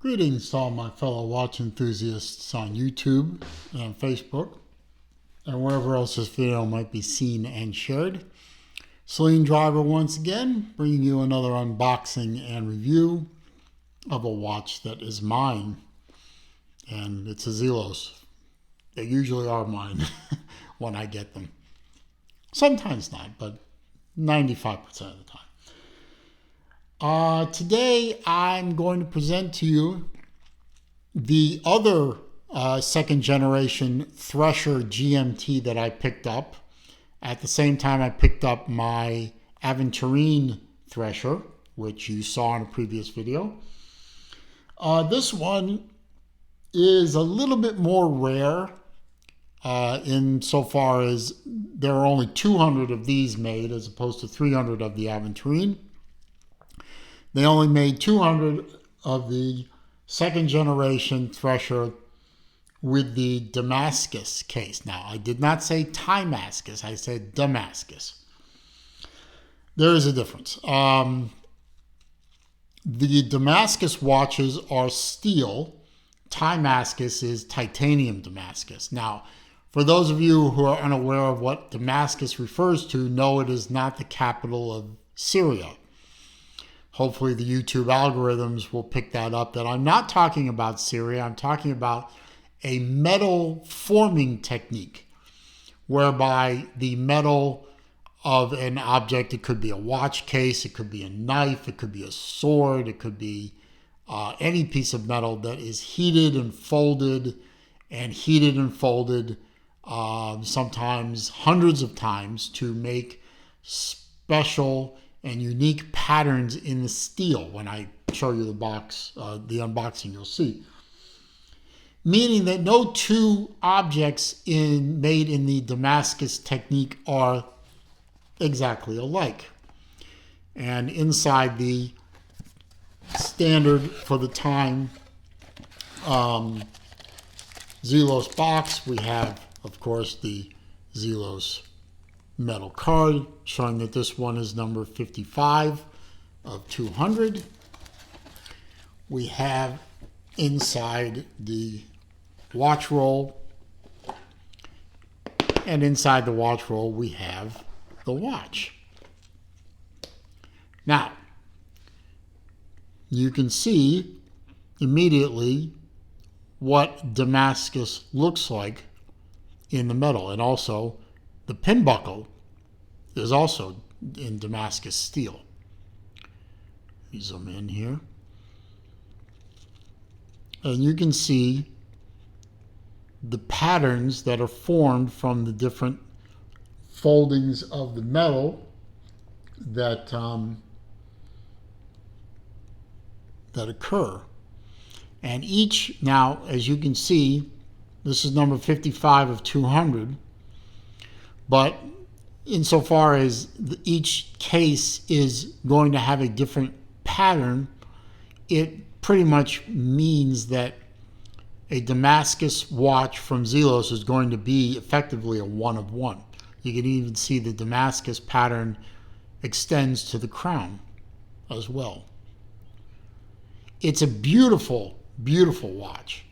Greetings to all my fellow watch enthusiasts on YouTube and Facebook and wherever else this video might be seen and shared. Celine Driver once again, bringing you another unboxing and review of a watch that is mine, and it's a Zelos. They usually are mine when I get them. Sometimes not, but 95% of the time. Today I'm going to present to you the other second generation Thresher GMT that I picked up. At the same time I picked up my Aventurine Thresher, which you saw in a previous video. This one is a little bit more rare insofar as there are only 200 of these made as opposed to 300 of the Aventurine. They only made 200 of the second generation Thresher with the Damascus case. Now, I did not say Damascus, I said Damascus. There is a difference. The Damascus watches are steel. Damascus is titanium Damascus. Now, for those of you who are unaware of what Damascus refers to, no, it is not the capital of Syria. Hopefully the YouTube algorithms will pick that up, that I'm not talking about Syria. I'm talking about a metal forming technique whereby the metal of an object, it could be a watch case, it could be a knife, it could be a sword, it could be any piece of metal that is heated and folded sometimes hundreds of times to make special and unique patterns in the steel. When I show you the box, the unboxing, you'll see. Meaning that no two objects made in the Damascus technique are exactly alike. And inside the standard for the time Zelos box, we have, of course, the Zelos metal card showing that this one is number 55 of 200. We have inside the watch roll, and inside the watch roll we have the watch. Now, you can see immediately what Damascus looks like in the metal, and also the pin buckle is also in Damascus steel. Let me zoom in here. And you can see the patterns that are formed from the different foldings of the metal that occur. And each, now, as you can see, this is number 55 of 200. But insofar as each case is going to have a different pattern, it pretty much means that a Damascus watch from Zelos is going to be effectively a one of one. You can even see the Damascus pattern extends to the crown as well. It's a beautiful, beautiful watch.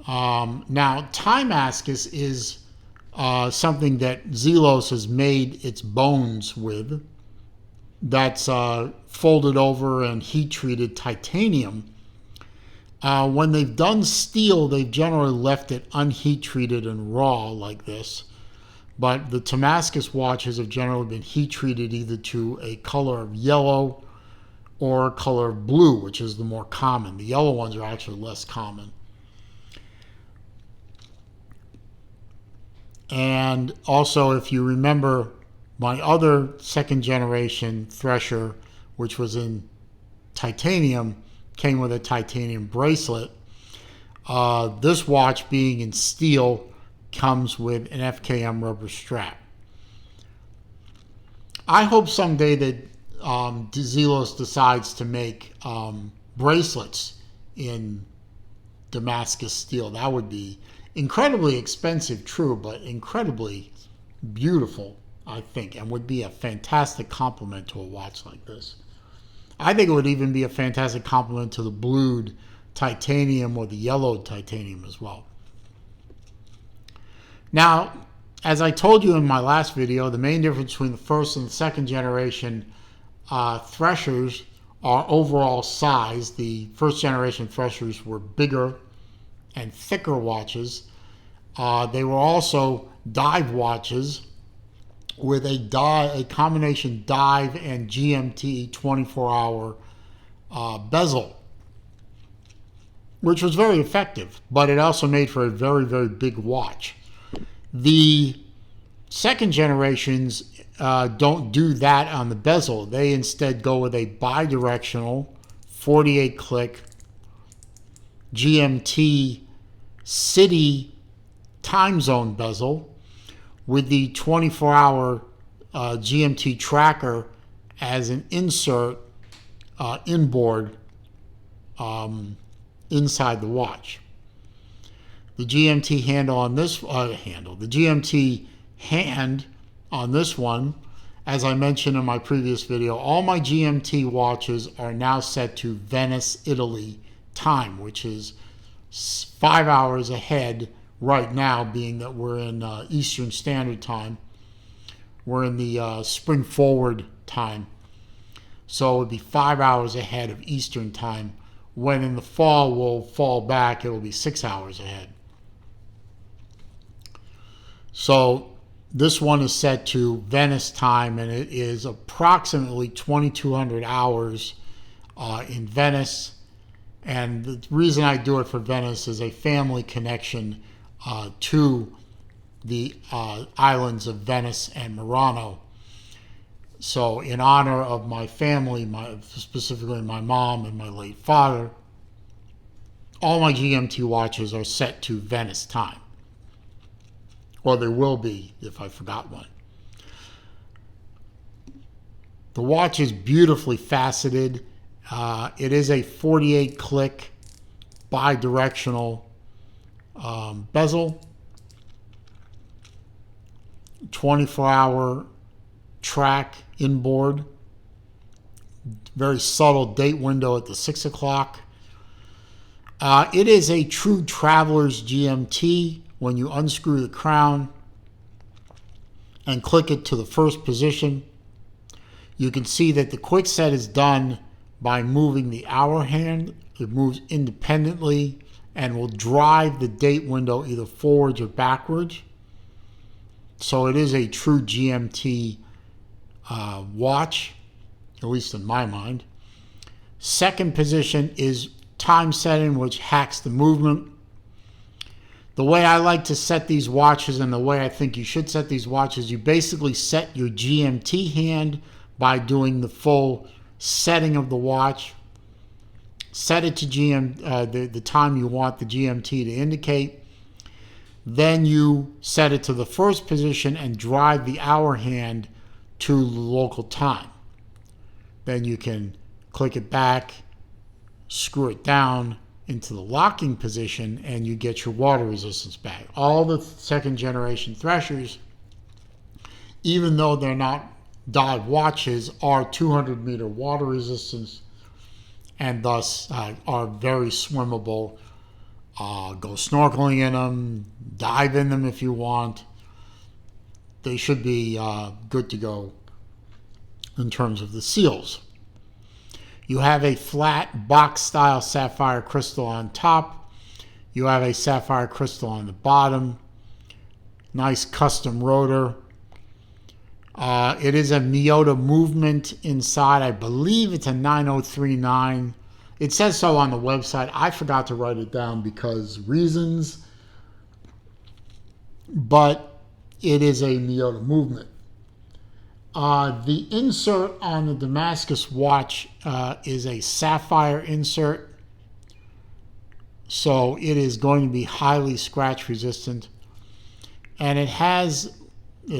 Now, Damascus is something that Zelos has made its bones with. That's folded over and heat-treated titanium. When they've done steel, they've generally left it unheat-treated and raw like this. But the Damascus watches have generally been heat-treated either to a color of yellow or a color of blue, which is the more common. The yellow ones are actually less common. And also, if you remember my other second generation Thresher, which was in titanium, came with a titanium bracelet. This watch, being in steel, comes with an FKM rubber strap. I hope someday that Zelos decides to make bracelets in Damascus steel. That would be incredibly expensive, true, but incredibly beautiful, I think, and would be a fantastic complement to a watch like this. I think it would even be a fantastic complement to the blued titanium or the yellowed titanium as well. Now, as I told you in my last video, the main difference between the first and the second generation Threshers are overall size. The first generation Threshers were bigger and thicker watches. They were also dive watches with a combination dive and GMT 24-hour bezel, which was very effective, but it also made for a very, very big watch. The second generations don't do that on the bezel. They instead go with a bidirectional 48-click GMT city time zone bezel with the 24-hour GMT tracker as an insert inboard inside the watch. The GMT handle on this the GMT hand on this one, as I mentioned in my previous video, all my GMT watches are now set to Venice, Italy time, which is 5 hours ahead right now, being that we're in Eastern Standard Time. We're in the spring forward time. So it would be 5 hours ahead of Eastern Time, when in the fall we'll fall back, it will be 6 hours ahead. So this one is set to Venice time, and it is approximately 2,200 hours in Venice. And the reason I do it for Venice is a family connection to the islands of Venice and Murano. So in honor of my family, specifically my mom and my late father, all my GMT watches are set to Venice time. Or they will be if I forgot one. The watch is beautifully faceted. It is a 48-click bidirectional bezel, 24-hour track inboard, very subtle date window at the 6 o'clock. It is a true traveler's GMT. When you unscrew the crown and click it to the first position, you can see that the quick set is done by moving the hour hand. It moves independently and will drive the date window either forwards or backwards. So it is a true GMT watch, at least in my mind. Second position is time setting, which hacks the movement. The way I like to set these watches, and the way I think you should set these watches, you basically set your GMT hand by doing the full setting of the watch. Set it to the time you want the GMT to indicate. Then you set it to the first position and drive the hour hand to local time. Then you can click it back, screw it down into the locking position, and you get your water resistance back. All the second generation Threshers, even though they're not dive watches, are 200-meter water resistance and thus are very swimmable. Go snorkeling in them, dive in them if you want. They should be good to go in terms of the seals. You have a flat box-style sapphire crystal on top. You have a sapphire crystal on the bottom. Nice custom rotor. It is a Miyota movement inside. I believe it's a 9039. It says so on the website. I forgot to write it down because reasons. But it is a Miyota movement. The insert on the Damascus watch is a sapphire insert, so it is going to be highly scratch resistant, and it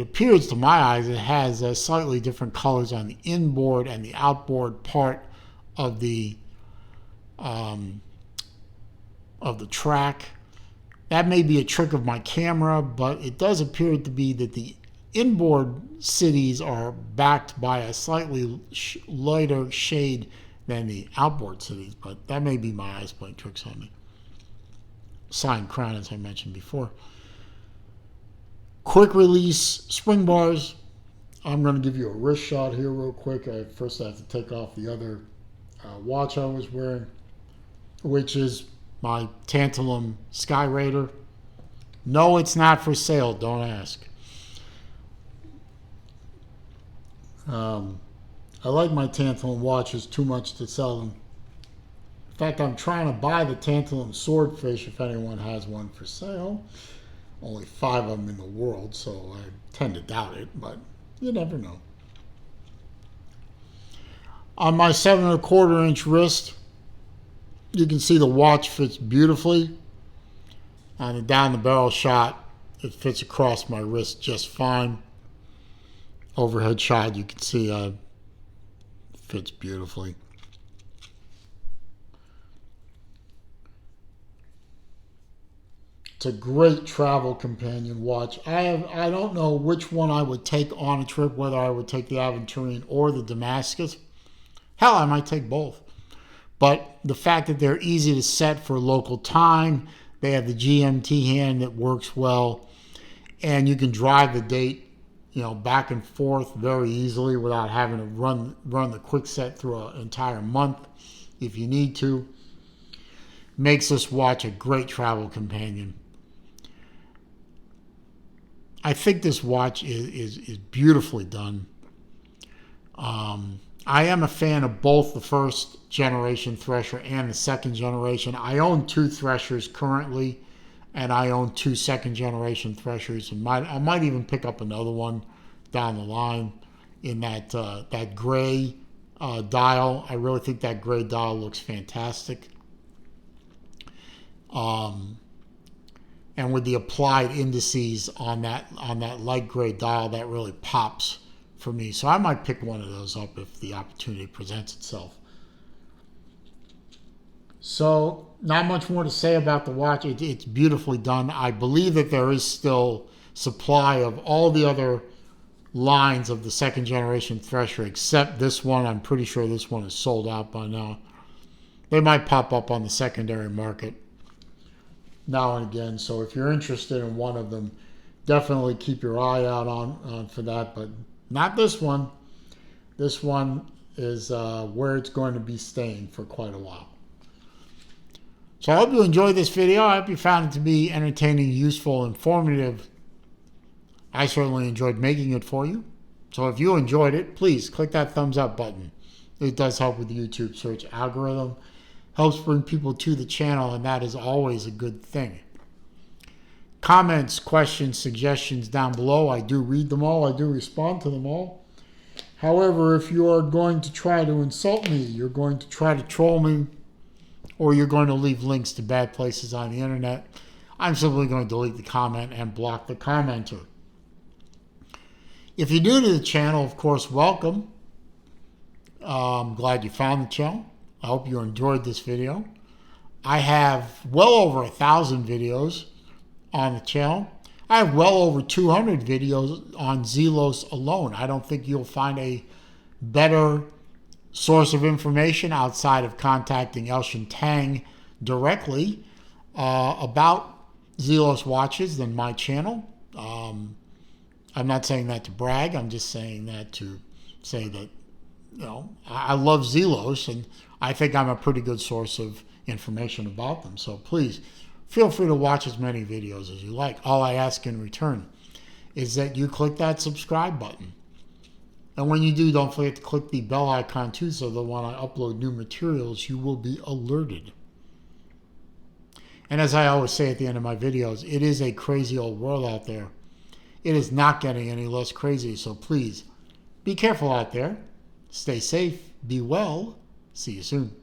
appears to my eyes, it has slightly different colors on the inboard and the outboard part of the track. That may be a trick of my camera, but it does appear to be that the inboard cities are backed by a slightly lighter shade than the outboard cities, but that may be my eyes playing tricks on me. Signed crown, as I mentioned before. Quick release spring bars. I'm going to give you a wrist shot here real quick. First I have to take off the other watch I was wearing, which is my Tantalum Sky Raider. No, it's not for sale. Don't ask. I like my Tantalum watches too much to sell them. In fact, I'm trying to buy the Tantalum Swordfish if anyone has one for sale. Only 5 of them in the world, so I tend to doubt it, but you never know. On my 7 1/4 inch wrist, you can see the watch fits beautifully. On the down the barrel shot, it fits across my wrist just fine. Overhead shot, you can see it fits beautifully. It's a great travel companion watch. I don't know which one I would take on a trip, whether I would take the Aventurine or the Damascus. Hell, I might take both. But the fact that they're easy to set for local time, they have the GMT hand that works well, and you can drive the date, back and forth very easily without having to run the quick set through an entire month if you need to. Makes this watch a great travel companion. I think this watch is beautifully done. I am a fan of both the first generation Thresher and the second generation. I own 2 Threshers currently, and I own 2 second generation Threshers, and I might even pick up another one down the line in that gray dial. I really think that gray dial looks fantastic. And with the applied indices on that light gray dial, that really pops for me. So I might pick one of those up if the opportunity presents itself. So not much more to say about the watch. It's beautifully done. I believe that there is still supply of all the other lines of the second generation Thresher except this one. I'm pretty sure this one is sold out by now. They might pop up on the secondary market now and again. So if you're interested in one of them, definitely keep your eye out on for that, but not this one. This one is where it's going to be staying for quite a while. So I hope you enjoyed this video. I hope you found it to be entertaining, useful, informative. I certainly enjoyed making it for you. So if you enjoyed it, please click that thumbs up button. It does help with the YouTube search algorithm. Helps bring people to the channel, and that is always a good thing. Comments, questions, suggestions down below. I do read them all. I do respond to them all. However, if you are going to try to insult me, you're going to try to troll me, or you're going to leave links to bad places on the internet, I'm simply going to delete the comment and block the commenter. If you're new to the channel, of course, welcome. I'm glad you found the channel. I hope you enjoyed this video. I have well over 1,000 videos on the channel. I have well over 200 videos on Zelos alone. I don't think you'll find a better source of information outside of contacting Elshin Tang directly about Zelos watches than my channel. I'm not saying that to brag. I'm just saying that to say that, I love Zelos, and I think I'm a pretty good source of information about them. So please feel free to watch as many videos as you like. All I ask in return is that you click that subscribe button. And when you do, don't forget to click the bell icon too, so that when I upload new materials, you will be alerted. And as I always say at the end of my videos, it is a crazy old world out there. It is not getting any less crazy, so please be careful out there. Stay safe, be well. See you soon.